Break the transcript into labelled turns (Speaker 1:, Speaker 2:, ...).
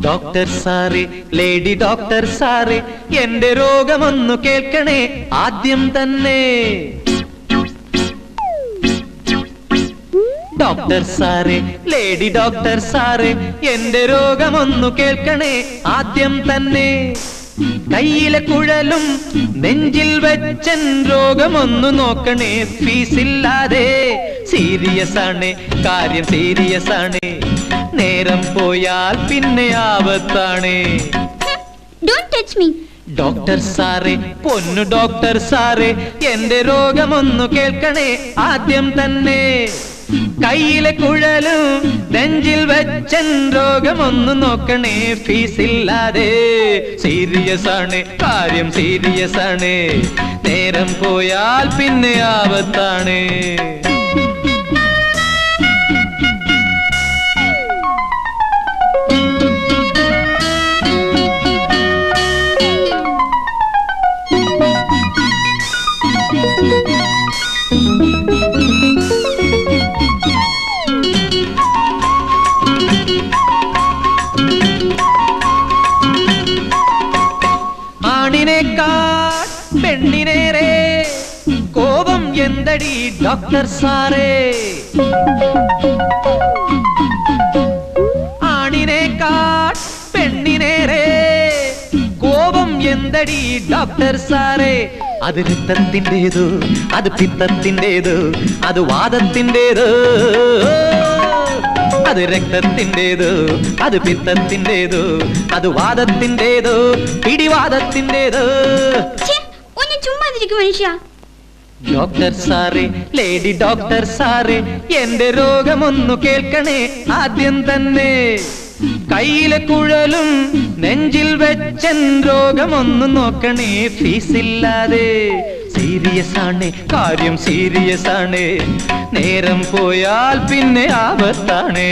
Speaker 1: Doctor സാറേ, lady doctor സാറേ, എന്റെ രോഗമൊന്നു കേൾക്കണേ ആദ്യം തന്നെ. ഡോക്ടർ സാറേ, ലേഡി ഡോക്ടർ സാറേ, എന്റെ രോഗമൊന്നു കേൾക്കണേ ആദ്യം തന്നെ. കയ്യിലെ കുഴലും നെഞ്ചിൽ വെച്ചൻ രോഗമൊന്നു നോക്കണേ ഫീസില്ലാതെ. സീരിയസ് ആണ് കാര്യം, സീരിയസ് ആണ്, നേരം പോയാൽ പിന്നെ ആപത്താണ്. ഡോക്ടർ സാറേ, പൊന്നു ഡോക്ടർ സാറേ, എന്റെ രോഗമൊന്നു കേൾക്കണേ ആദ്യം തന്നെ. കയ്യിലെ കുഴലും നെഞ്ചിൽ വെച്ചൻ രോഗമൊന്നു നോക്കണേ ഫീസില്ലാതെ. സീരിയസ് ആണ് കാര്യം, സീരിയസ് ആണ്, നേരം പോയാൽ പിന്നെ ആപത്താണ്. ആണിനേക്കാൾ പെണ്ണിനേറെ കോപം എന്തടി ഡോക്ടർ സാറേ. ആണിനേക്കാൾ പെണ്ണിനേറെ കോപം എന്തടി ഡോക്ടർ സാറേ. അത് രക്തത്തിൻ്റെതോ, അത് പിത്തത്തിൻ്റെതോ, അത് വാദത്തിൻ്റെതോ. അത് രക്തത്തിൻ്റെതോ, അത് പിത്തത്തിൻ്റെതോ, അത് വാദത്തിൻ്റെതോ, പിടിവാദത്തിൻ്റെതോ. ഡോക്ടർ സാറേ, ലേഡി ഡോക്ടർ സാറേ, എന്റെ രോഗമൊന്നു കേൾക്കണേ ആദ്യം തന്നെ. കയ്യിലെ കുഴലും നെഞ്ചിൽ വെച്ചൻ രോഗമൊന്നു നോക്കണേ ഫീസില്ലാതെ. സീരിയസ് ആണ് കാര്യം, സീരിയസ് ആണ്, നേരം പോയാൽ പിന്നെ ആപത്താണ്.